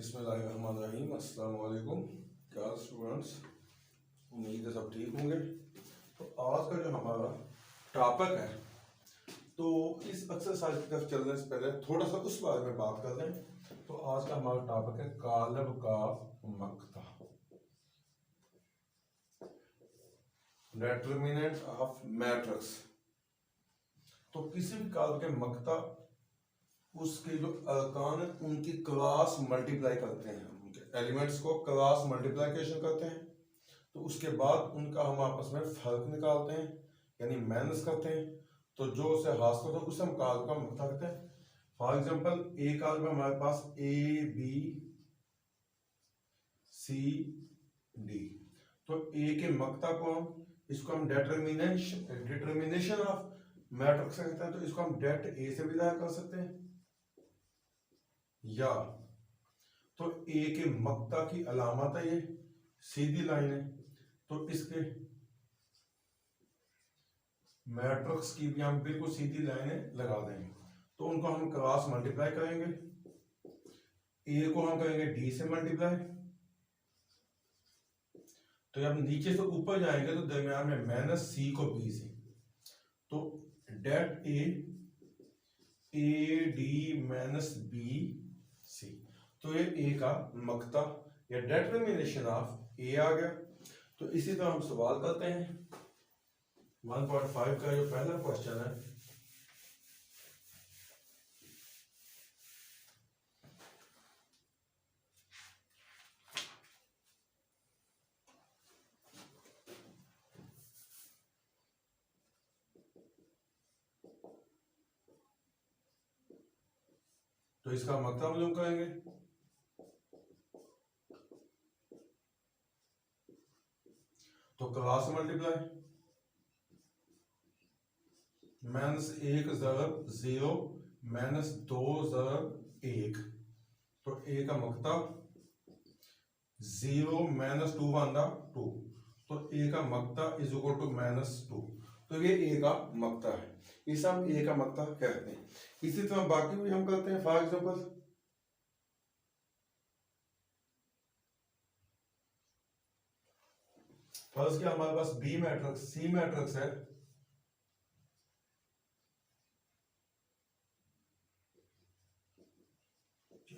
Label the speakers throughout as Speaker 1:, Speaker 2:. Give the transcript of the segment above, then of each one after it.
Speaker 1: बिस्मिल्लाहिर्रहमानिर्रहीम। अस्सलाम वालेकुम। क्या स्टूडेंट्स, उम्मीद है सब ठीक होंगे। तो आज का जो हमारा टॉपिक है, तो इस एक्सरसाइज की तरफ चलने से पहले थोड़ा सा उस बारे में बात कर लें। तो आज का हमारा टॉपिक है कालब का मक्ता, डिटरमिनेंट ऑफ मैट्रिक्स। तो किसी भी कालब के मक्ता, उसके जो अरकान है उनकी क्लास मल्टीप्लाई करते हैं, उनके एलिमेंट्स को क्लास मल्टीप्लिकेशन करते हैं। तो उसके बाद उनका हम आपस में फर्क निकालते हैं, यानी माइनस करते हैं। तो जो उसे हासिल होता है उसे हम कालब का मक्ता कहते हैं। फॉर एग्जांपल, ए कालब में हमारे पास ए बी सी डी। तो ए के मक्ता को इसको हम डिटरमिनेशन ऑफ मैट्रिक्स कहते हैं। तो इसको हम डेट ए से भी जाहिर कर सकते हैं, या तो ए के मक्ता की अलामत है ये सीधी लाइन है, तो इसके मैट्रिक्स की भी हम बिल्कुल सीधी लाइनें लगा देंगे। तो उनको हम क्रॉस मल्टीप्लाई करेंगे। ए को हम करेंगे डी से मल्टीप्लाई। तो जब नीचे से ऊपर जाएंगे तो दरमियान में माइनस सी को बी से, तो det A D minus B C. तो ये ए का मक्ता या डिटरमिनेशन ऑफ ए आ गया। तो इसी तरह हम सवाल करते हैं 1.5 का जो पहला क्वेश्चन है, तो इसका मक्ता मालूम करेंगे। तो क्लास मल्टीप्लाई, माइनस 1 ज़रब 0 माइनस 2 ज़रब 1। तो ए का मक्ता 0 माइनस 2 बंदा 2। तो ए का मक्ता इज इक्वल टू माइनस 2। तो ये ए का मक्ता है, इसे हम ए का मक्ता कहते हैं। इसी तरह बाकी भी हम करते हैं। फॉर एग्जांपल, फर्स्ट क्या हमारे पास बी मैट्रिक्स सी मैट्रिक्स है।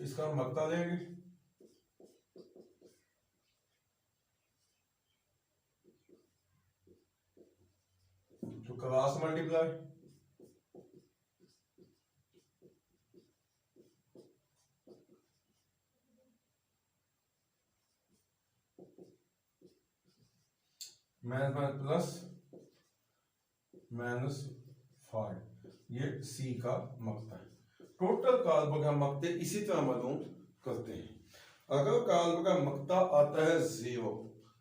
Speaker 1: इसका हम मक्ता लेंगे। तो cross multiply, minus plus minus 5, ये सी का मक्ता है। टोटल काल्ब का मक्ते इसी तरह मालूम करते हैं। अगर काल्ब का मक्ता आता है 0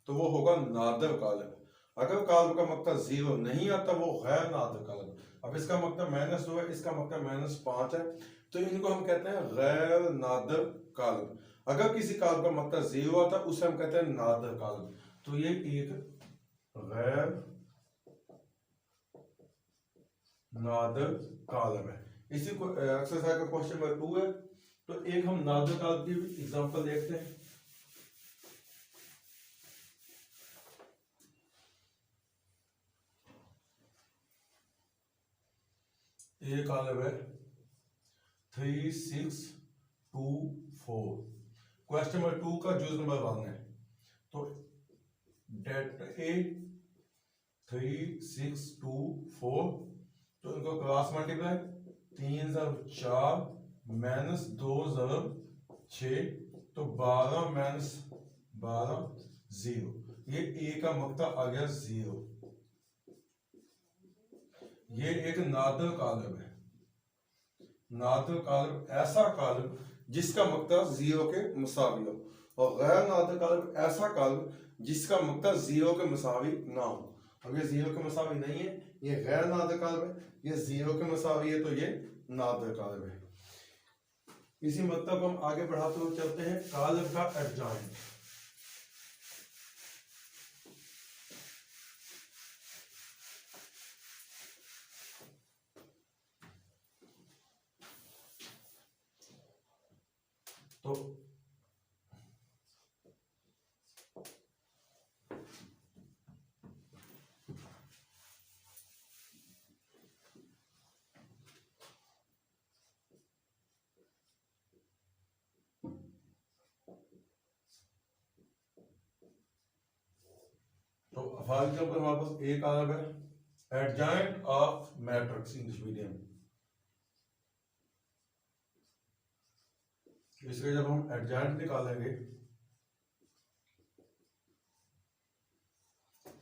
Speaker 1: तो वो होगा नादिर काल्ब। अगर काल्ब का मक्ता 0 नहीं आता वो गैर नादिर काल्ब। अब इसका मक्ता माइनस 2 है, इसका मक्ता माइनस 5 है, तो इनको हम कहते हैं गैर नादिर काल्ब। अगर किसी काल्ब का मक्ता 0 आता है उसे हम कहते हैं नादिर काल्ब। तो ये एक गैर नादिर काल्ब है। इसी को एक्सरसाइज का क्वेश्चन नंबर 2 है। तो एक हम नादिर काल्ब की एग्जांपल देखते हैं। ए काल्ब है 3 6 2 4। क्वेश्चन नंबर 2 का जुज नंबर 1 है। तो डेट ए 3 6 2 4। तो इनको क्रॉस मल्टीप्लाई, 3 ज़रब 4 माइनस 2 ज़रब 6। तो 12 माइनस 12 0। ये ए का मक्ता आ गया 0। ये एक नादिर काल्ब है। नादिर काल्ब ऐसा काल्ब जिसका मक्ता 0 के मुसावी हो, और गैर नादिर काल्ब ऐसा काल्ब जिसका मक्ता 0 के मुसावी ना हो। अब ये 0 के मुसावी नहीं है, ये गैर नादिर काल्ब है। ये 0 के मुसावी है, तो ये नादिर काल्ब है। इसी मतलब को हम आगे बढ़ाते हुए चलते हैं। काल्ब का एडजॉइंट, तो तो फॉर एग्जाम्पल हमारे पास एक आरब है adjoint of matrix English medium. इसलिए जब हम एडजॉइंट निकालेंगे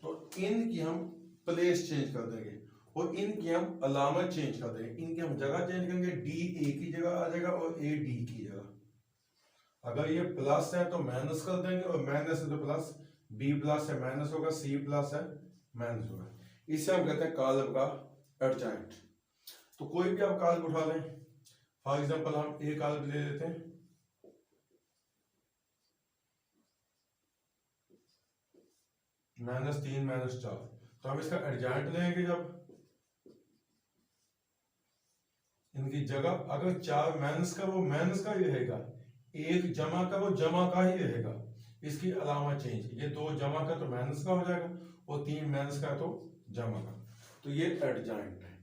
Speaker 1: तो इनकी हम प्लेस चेंज कर देंगे और इनकी हम अलामत चेंज कर देंगे। इनकी हम जगह चेंज करेंगे, डी ए की जगह आ जाएगा और ए डी की जगह। अगर ये प्लस है तो माइनस कर देंगे और माइनस है तो प्लस, बी प्लस है माइनस होगा, सी प्लस है माइनस होगा। इसे हम कहते हैं कॉलम का एडजॉइंट। तो कोई भी आप कॉलम उठा लें, फॉर एग्जांपल हम ए कॉलम ले लेते हैं, -3 -4, तो हम इसका एडजॉइंट लेंगे। जब इनकी जगह अगर 4 माइनस का वो माइनस का ही रहेगा, 1 जमा का वो जमा का ही रहेगा, इसकी अलामा चेंज, ये 2 जमा का तो माइनस का हो जाएगा और 3 माइनस का तो जमा का, तो ये एडजॉइंट है।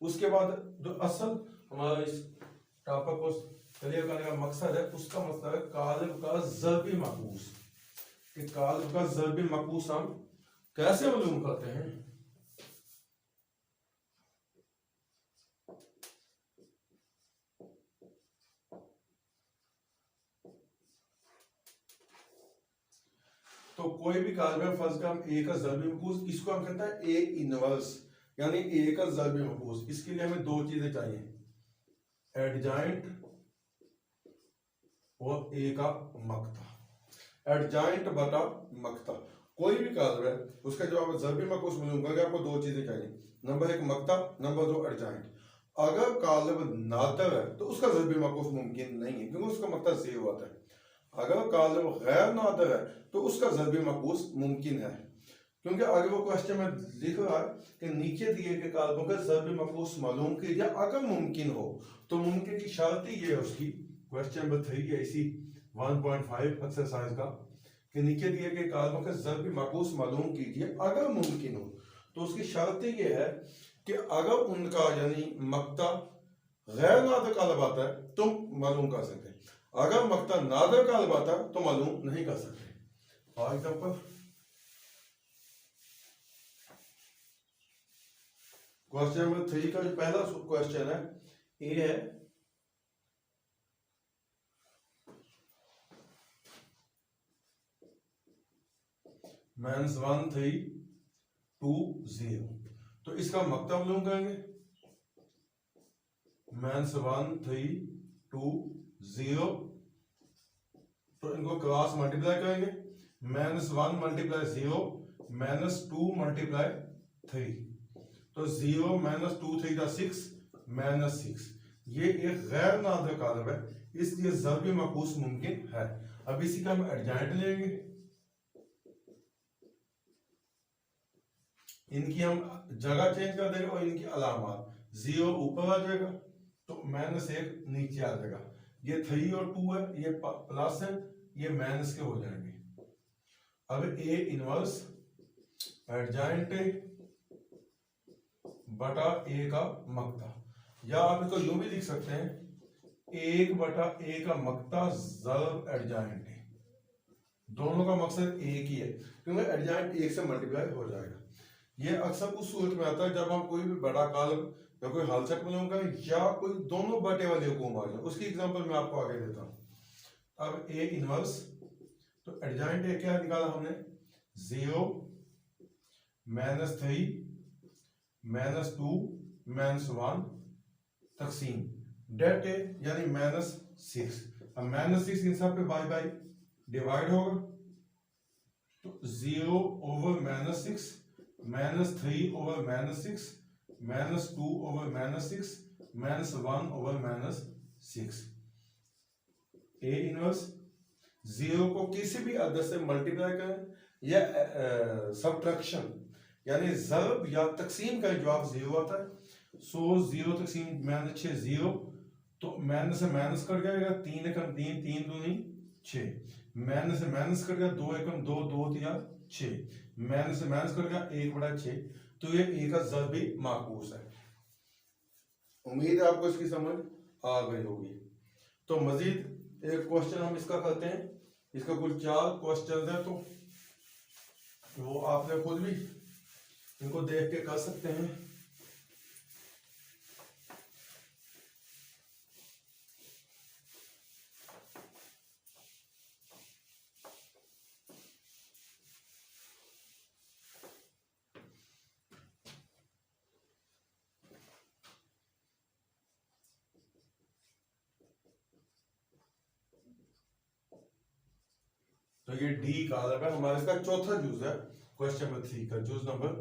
Speaker 1: उसके बाद जो असल हमारा इस टॉपिक को क्लियर करने का मकसद है, उसका मतलब है कालिब का ज़र्बी मकूस। कि कालिब का ज़र्बी मकूस हम कैसे मालूम करते हैं। तो कोई भी कालिब है, फर्ज का हम ए का ज़र्बी मकूस, इसको हम कहते हैं ए इनवर्स, यानी ए का ज़र्बी मकूस। इसके लिए हमें 2 चीजें चाहिए, एडजॉइंट और ए का मक्ता। एडजॉइंट बटा मक्ता, कोई भी कालिब है उसका जो आप ज़र्बी मकूस मालूम करेंगे आपको 2 चीजें चाहिए, नंबर 1 मक्ता, नंबर 2 एडजॉइंट। अगर कालिब नादर है तो उसका ज़र्बी मकूस मुमकिन नहीं है क्योंकि उसका मक्ता 0 आता है। अगर कालिब गैर नादर है तो उसका ज़र्बी मकूस मुमकिन है, क्योंकि अगर वो क्वेश्चन में लिख रहा है कि नीचे दिए गए कालिबों का ज़र्बी मकूस मालूम कीजिए अगर मुमकिन हो, तो मुमकिन की शर्त ही ये है उसकी, क्वेश्चन नंबर 3 है इसी 1.5 एक्सरसाइज का, कि नीचे दिए गए कालिबों का ज़र्बी मकूस मालूम कीजिए अगर मुमकिन हो। तो उसकी शर्त ही ये है कि अगर उनका यानी मक्ता गैर नादर कालिब आता है तो मालूम कर सकते हैं, अगर मक्ता नादर कालिब आता है तो मालूम नहीं कर सकते। फॉर एग्जाम्पल क्वेश्चन नंबर 3 का जो पहला क्वेश्चन है, ए है -1320, तो इसका मक्ता मालूम करेंगे, -1320, तो इनको क्रॉस मल्टीप्लाई करेंगे, -1 × 0 -2 × 3, तो 0 -2 3 6 -6। ये एक गैर नादिर कालिब है, इसलिए ज़र्बी मकूस मुमकिन है। अब इसी का हम एडजॉइंट लेंगे, इनकी हम जगह चेंज कर देंगे और इनकी अलामत, 0 ऊपर आ जाएगा तो -1 नीचे आ जाएगा, ये 3 और 2 है, ये प्लस है, ये माइनस के हो जाएंगे। अब ए इनवर्स एडजॉइंट बटा ए का मक्ता, या आप इसको यूं भी लिख सकते हैं 1 बटा ए का मक्ता ज़र्ब एडजॉइंट है। दोनों का मकसद एक ही है क्योंकि एडजॉइंट 1 से मल्टीप्लाई हो जाएगा। ये अक्सर उस सूरत में आता है जब हम कोई भी बड़ा कालिब या कोई हालचक मालूम करें या कोई दोनों बटे वाले हुकूम आ जाए, उसकी एग्जांपल मैं आपको आगे देता हूं। अब ए इनवर्स, तो एडजॉइंट ए क्या निकाला हमने, 0 -3 -2 -1 तकसीम डेट ए यानी -6। अब -6 इन सब पे बाय डिवाइड होगा, तो 0 over -6 -3 over -6 -2 over -6 -1 over -6। A inverse 0 को किसी भी अदद से मल्टीप्लाई करें या सब्ट्रैक्शन यानी ज़र्ब या तकसीम का जवाब 0 आता है। सो 0 तकसीम -6 0, तो माइनस से माइनस कट जाएगा, 3 एकम 3 3 दूनी 6, माइनस से माइनस कट गया, 2 एकम 2 2 3 6, माइनस से माइनस कट गया 1/6, तो ये ए का ज़र्बी माकूस है। उम्मीद है आपको इसकी समझ आ गई होगी। तो मजीद एक क्वेश्चन हम इसका करते हैं, इसका कुल 4 क्वेश्चन है, तो वो आपने खुद भी इनको देख के कर सकते हैं। तो ये डी का है हमारे इसका चौथा जूज है क्वेश्चन नंबर 3 का, जूज नंबर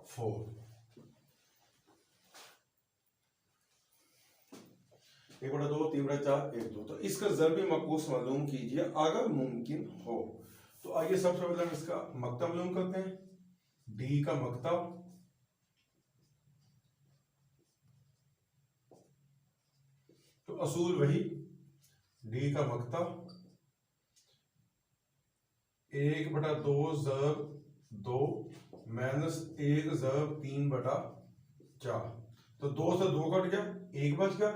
Speaker 1: 4। एक बटा 2 3 बटा 4 1 2। तो इसका ज़रबी मकूस मालूम कीजिए अगर मुमकिन हो। तो आइए सबसे पहले हम इसका मकता मालूम करते हैं। डी का मकता तो असूल वही, डी का मकता 1 बटा 2 ज़रब 2 माइनस 1 ज़रब 3 बटा 4। तो 2 से 2 कट गया, 1 बच गया,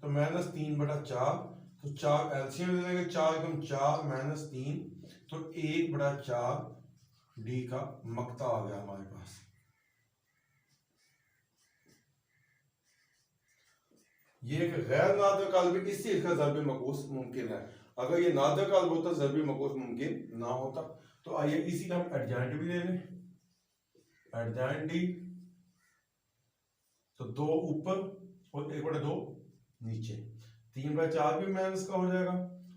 Speaker 1: तो माइनस 3 बटा 4। तो 4 एलसीएम ले लेंगे, 4 एकम 4 माइनस 3, तो 1 बटा 4 डी का मकता आ गया हमारे पास। ये एक गैर नादिर काल्ब, इससे इसका ज़रबी मकूस मुमकिन है। अगर ये नादिर काल्ब होता ज़रबी मकूस मुमकिन ना होता। तो आइए इसी का हम एडजॉइंट भी ले लें। एडजॉइंट डी तो 2 ऊपर और 1 बटा 2 नीचे, 3 बटा 4 भी माइनस का हो जाएगा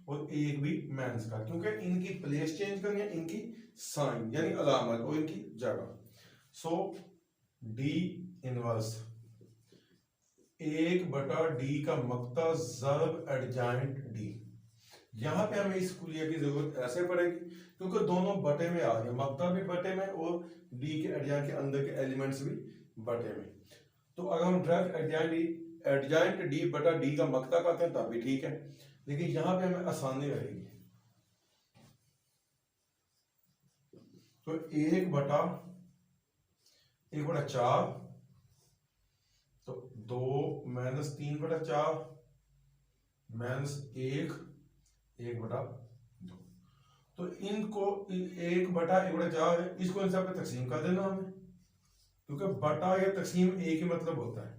Speaker 1: और 1 भी माइनस का, क्योंकि इनकी प्लेस चेंज करनी है, इनकी साइन यानी अलामत और इनकी जगह। सो डी इनवर्स 1 बटा डी का मकता ज़रब एडजॉइंट डी। यहां पे हमें इस कुलिया की जरूरत ऐसे पड़ेगी क्योंकि दोनों बटे में आ गए, मकता भी बटे में और डी के एडजॉइंट के अंदर के एलिमेंट्स भी बटे में। तो अगर हम डायरेक्ट एडजॉइंट डी बटा डी का मकता करते हैं तब भी ठीक है, लेकिन यहां पे हमें आसानी रहेगी। तो 1 बटा 4 तो 2 माइनस 3 बटा 4 माइनस 1 बटा 2। तो इनको 1 बटा 4 है, इसको इन सब पे तकसीम कर देना हमें, क्योंकि बटा या तकसीम एक ही मतलब होता है।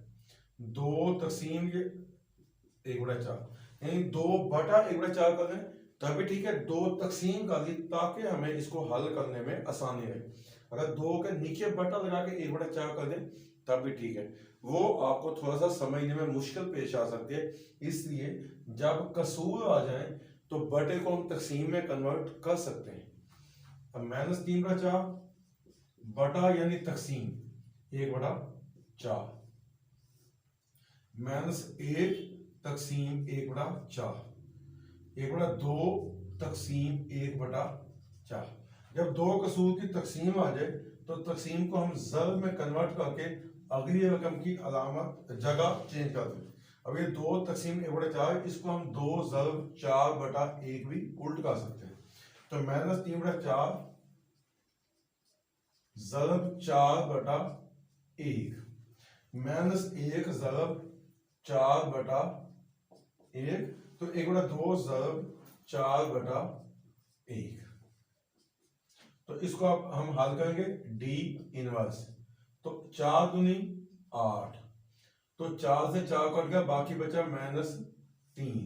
Speaker 1: 2 तकसीम ये 1 बटा 4, यानी 2 बटा 1 बटा 4 कर दें तभी ठीक है। 2 तकसीम कर दी ताकि हमें इसको हल करने में आसानी रहे। अगर 2 के नीचे बटा लगा के 1 बटा 4 कर दें तब भी ठीक है, वो आपको थोड़ा सा समझने में मुश्किल पेश आ सकती है। इसलिए जब कसूर आ जाए तो बटे को हम तकसीम में कन्वर्ट कर सकते हैं। अब माइनस 3 बटा 4 बटा यानी तकसीम 1 बटा 4 माइनस 1 तकसीम 1 बटा 4 1 बटा 2 तकसीम 1 बटा 4। जब 2 कसूर की तकसीम आ जाए तो तकसीम को हम ज़रब में कन्वर्ट करके अगली रकम की अलामत जगह चेंज कर दें। अब ये 2 तकसीम 1 बटा 4, इसको हम 2 ज़रब 4 बटा 1 भी उल्ट कर सकते हैं। तो माइनस 3 बटा 4 ज़रब 4 बटा 1 माइनस 1 ज़रब 4 बटा 1, तो 1 बटा 2 ज़रब 4 बटा 1। तो इसको अब हम हल करेंगे डी इनवर्स। तो 4 दूनी 8, तो 4 से 4 कट गया, बाकी बचा माइनस 3,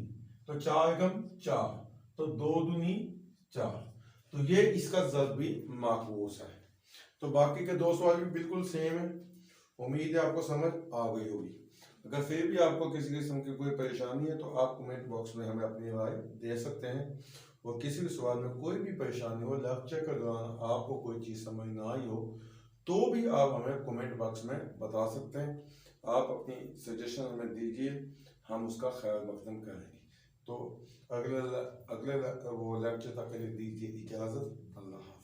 Speaker 1: तो 4 एकम 4, तो 2 दूनी 4। तो ये इसका ज़रबी माकूस है। तो बाकी के 2 सवाल भी बिल्कुल सेम है। उम्मीद है आपको समझ आ गई होगी। अगर फिर भी आपको किसी किस्म की कोई परेशानी है तो आप कमेंट बॉक्स में हमें अपनी राय दे सकते हैं। और किसी भी सवाल में कोई भी परेशानी हो, लेक्चर के दौरान आपको कोई चीज़ समझ ना आई हो, तो भी आप हमें कमेंट बॉक्स में बता सकते हैं। आप अपनी सजेशन हमें दीजिए, हम उसका ख्याल मकदम करेंगे। तो अगले वो लेक्चर तक के लिए दीजिए इजाज़त। अल्लाह।